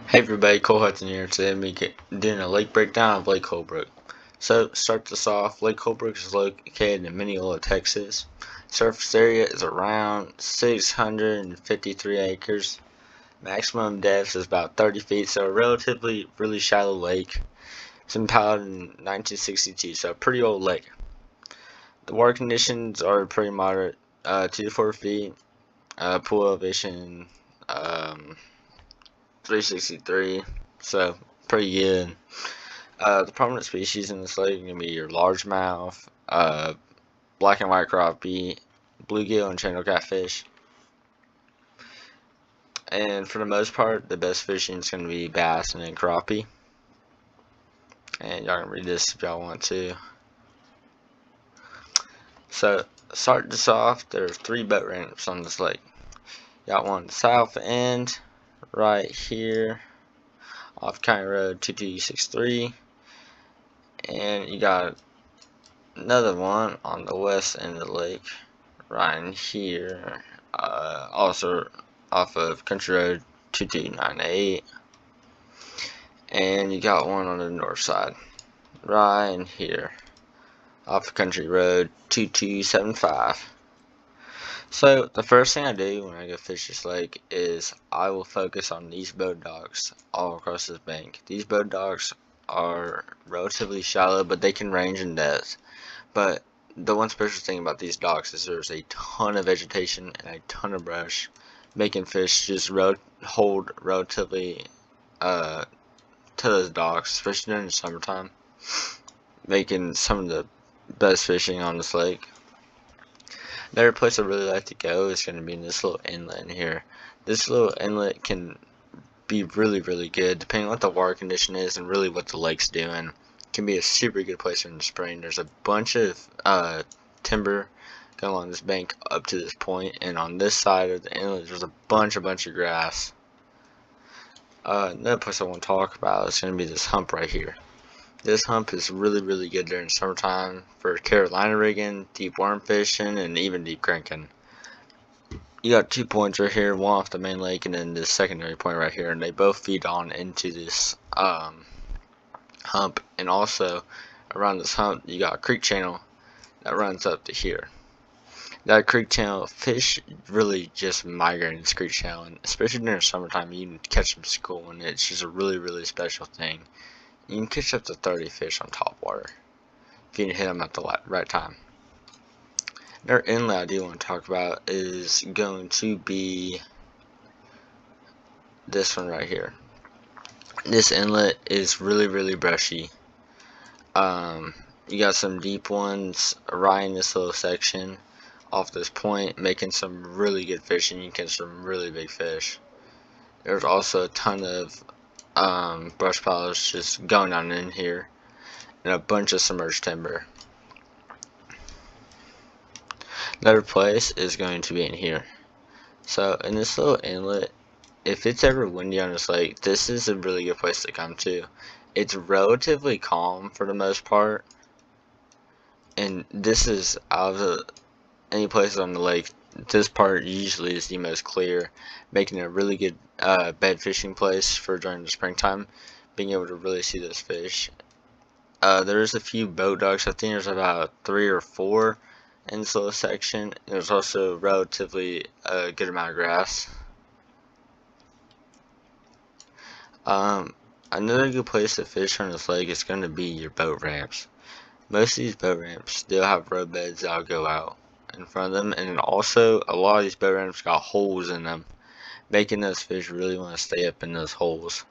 Hey everybody, Cole Hudson here. Today I'm doing a lake breakdown of Lake Holbrook. So, start this off. Lake Holbrook is located in Mineola, Texas. Surface area is around 653 acres. Maximum depth is about 30 feet, so a relatively really shallow lake. It's impounded in 1962, so a pretty old lake. The water conditions are pretty moderate, 2 to 4 feet. Pool elevation, 363, so pretty good. The prominent species in this lake are going to be your largemouth, black and white crappie, bluegill, and channel catfish. And for the most part, the best fishing is going to be bass and then crappie. And y'all can read this if y'all want to. So, start this off, there's 3 boat ramps on this lake. Got one south end, right here, off County Road 2263. And you got another one on the west end of the lake, right in here, also off of Country Road 2298. And you got one on the north side, right in here, off of Country Road 2275. So, the first thing I do when I go fish this lake is I will focus on these boat docks all across this bank. These boat docks are relatively shallow, but they can range in depth. But the one special thing about these docks is there's a ton of vegetation and a ton of brush, making fish just hold relatively to those docks, especially during the summertime, making some of the best fishing on this lake. Another place I really like to go is going to be in this little inlet in here. This little inlet can be really good depending on what the water condition is and really what the lake's doing. It can be a super good place in the spring. There's a bunch of timber going along this bank up to this point, and on this side of the inlet there's a bunch of grass. Another place I want to talk about is going to be this hump right here. This hump is really good during summertime for Carolina rigging, deep worm fishing, and even deep cranking. You got 2 points right here, one off the main lake and then this secondary point right here, and they both feed on into this hump. And also around this hump you got a creek channel that runs up to here. That creek channel, fish really just migrate in this creek channel, and especially during summertime you can catch them school, and it's just a really special thing. You can catch up to 30 fish on top water if you can hit them at the right time. Another inlet I do want to talk about is going to be this one right here. This inlet is really brushy. You got some deep ones right in this little section off this point, making some really good fishing. You can catch some really big fish. There's also a ton of brush piles just going down in here, and a bunch of submerged timber. Another place is going to be in here. So in this little inlet, if it's ever windy on this lake, this is a really good place to come to. It's relatively calm for the most part, and this is out of any places on the lake, this part usually is the most clear, making it a really good bed fishing place for during the springtime, being able to really see those fish. There's a few boat docks. I think there's about 3 or 4 in this little section. There's also relatively a good amount of grass. Another good place to fish on this lake is going to be your boat ramps. Most of these boat ramps still have roadbeds that'll go out in front of them, and also a lot of these boat ramps got holes in them, making those fish really want to stay up in those holes.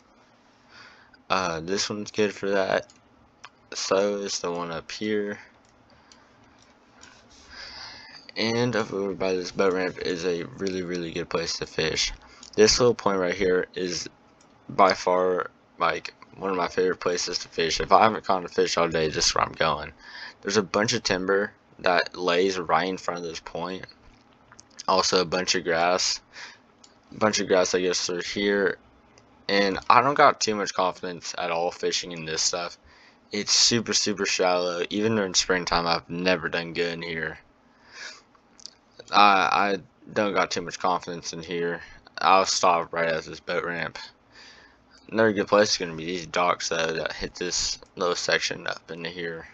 This one's good for that. So is the one up here. And over by this boat ramp is a really good place to fish. This little point right here is by far like one of my favorite places to fish. If I haven't caught a fish all day, this is where I'm going. There's a bunch of timber that lays right in front of this point. Also a bunch of grass that goes through here. And I don't got too much confidence at all fishing in this stuff. It's super shallow. Even during springtime, I've never done good in here. I don't got too much confidence in here. I'll stop right at this boat ramp. Another good place is going to be these docks though that hit this little section up into here.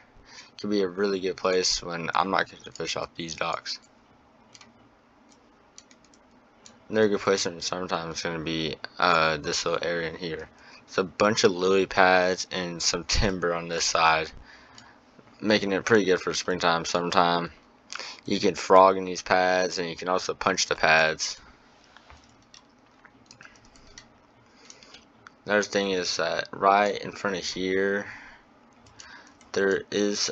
Could be a really good place when I'm not getting to fish off these docks. Another good place in the summertime is going to be this little area in here. It's a bunch of lily pads and some timber on this side, making it pretty good for springtime, summertime. You can frog in these pads, and you can also punch the pads. Another thing is that right in front of here, there is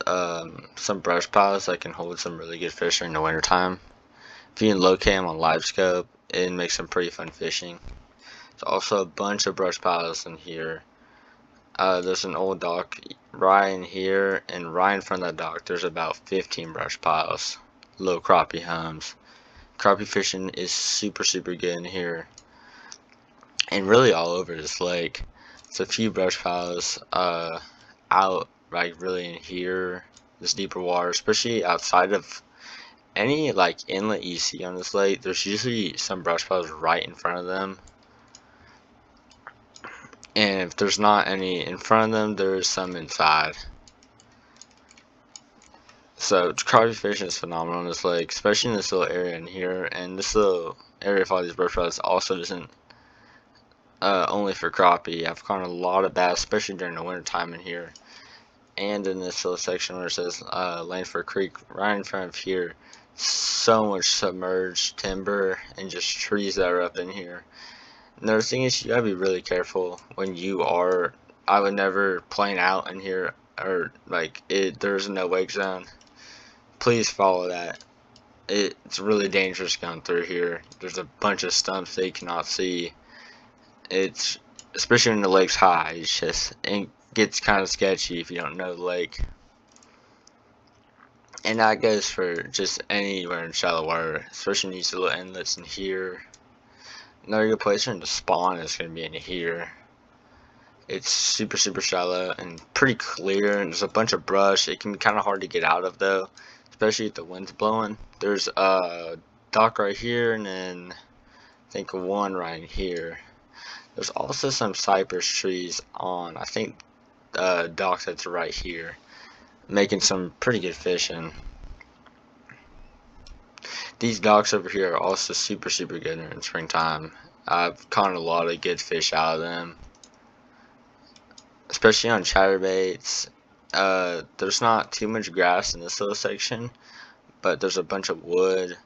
some brush piles that can hold some really good fish during the winter time. If you can locate them on live scope, it makes some pretty fun fishing. There's also a bunch of brush piles in here. There's an old dock right in here, and right in front of that dock there's about 15 brush piles. Little crappie homes. Crappie fishing is super good in here, and really all over this lake. It's a few brush piles out like really in here, this deeper water, especially outside of any like inlet you see on this lake. There's usually some brush piles right in front of them, and if there's not any in front of them, there's some inside. So crappie fishing is phenomenal in this lake, especially in this little area in here. And this little area of all these brush piles also isn't only for crappie. I've caught a lot of bass, especially during the winter time in here. And in this little section where it says Langford Creek, right in front of here, so much submerged timber and just trees that are up in here. Another thing is you gotta be really careful when you are. I would never plane out in here, or like there's no wake zone. Please follow that. It's really dangerous going through here. There's a bunch of stumps that you cannot see. It's especially when the lake's high. It gets kind of sketchy if you don't know the lake. And that goes for just anywhere in shallow water, especially in these little inlets in here. Another good place for them to spawn is going to be in here. It's super shallow and pretty clear, and there's a bunch of brush. It can be kind of hard to get out of though, especially if the wind's blowing. There's a dock right here, and then I think one right here. There's also some cypress trees on, I think, dock that's right here, making some pretty good fishing. These docks over here are also super good in springtime. I've caught a lot of good fish out of them, especially on chatterbaits. There's not too much grass in this little section, but there's a bunch of wood,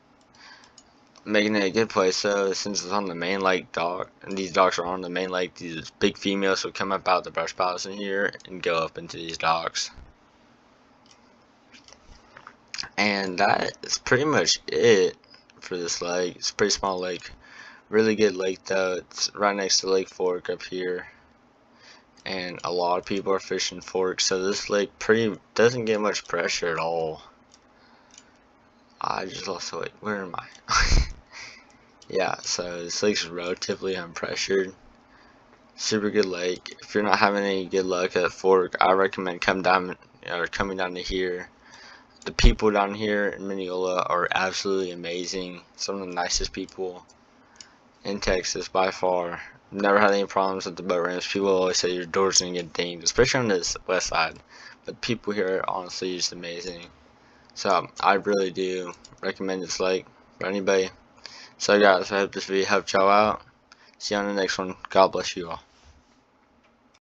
making it a good place though, since it's on the main lake dock, and these docks are on the main lake. These big females will come up out the brush piles in here and go up into these docks. And that is pretty much it for this lake. It's a pretty small lake. Really good lake though. It's right next to Lake Fork up here, and a lot of people are fishing Fork, so this lake doesn't get much pressure at all. I just lost the weight. Where am I? Yeah, so this lake's relatively unpressured. Super good lake. If you're not having any good luck at Fork, I recommend coming down to here. The people down here in Mineola are absolutely amazing. Some of the nicest people in Texas by far. Never had any problems at the boat ramps. People always say your door's gonna get dinged, especially on this west side. But people here are honestly just amazing. So I really do recommend this lake for anybody. So guys, I hope this video helped y'all out. See you on the next one. God bless you all.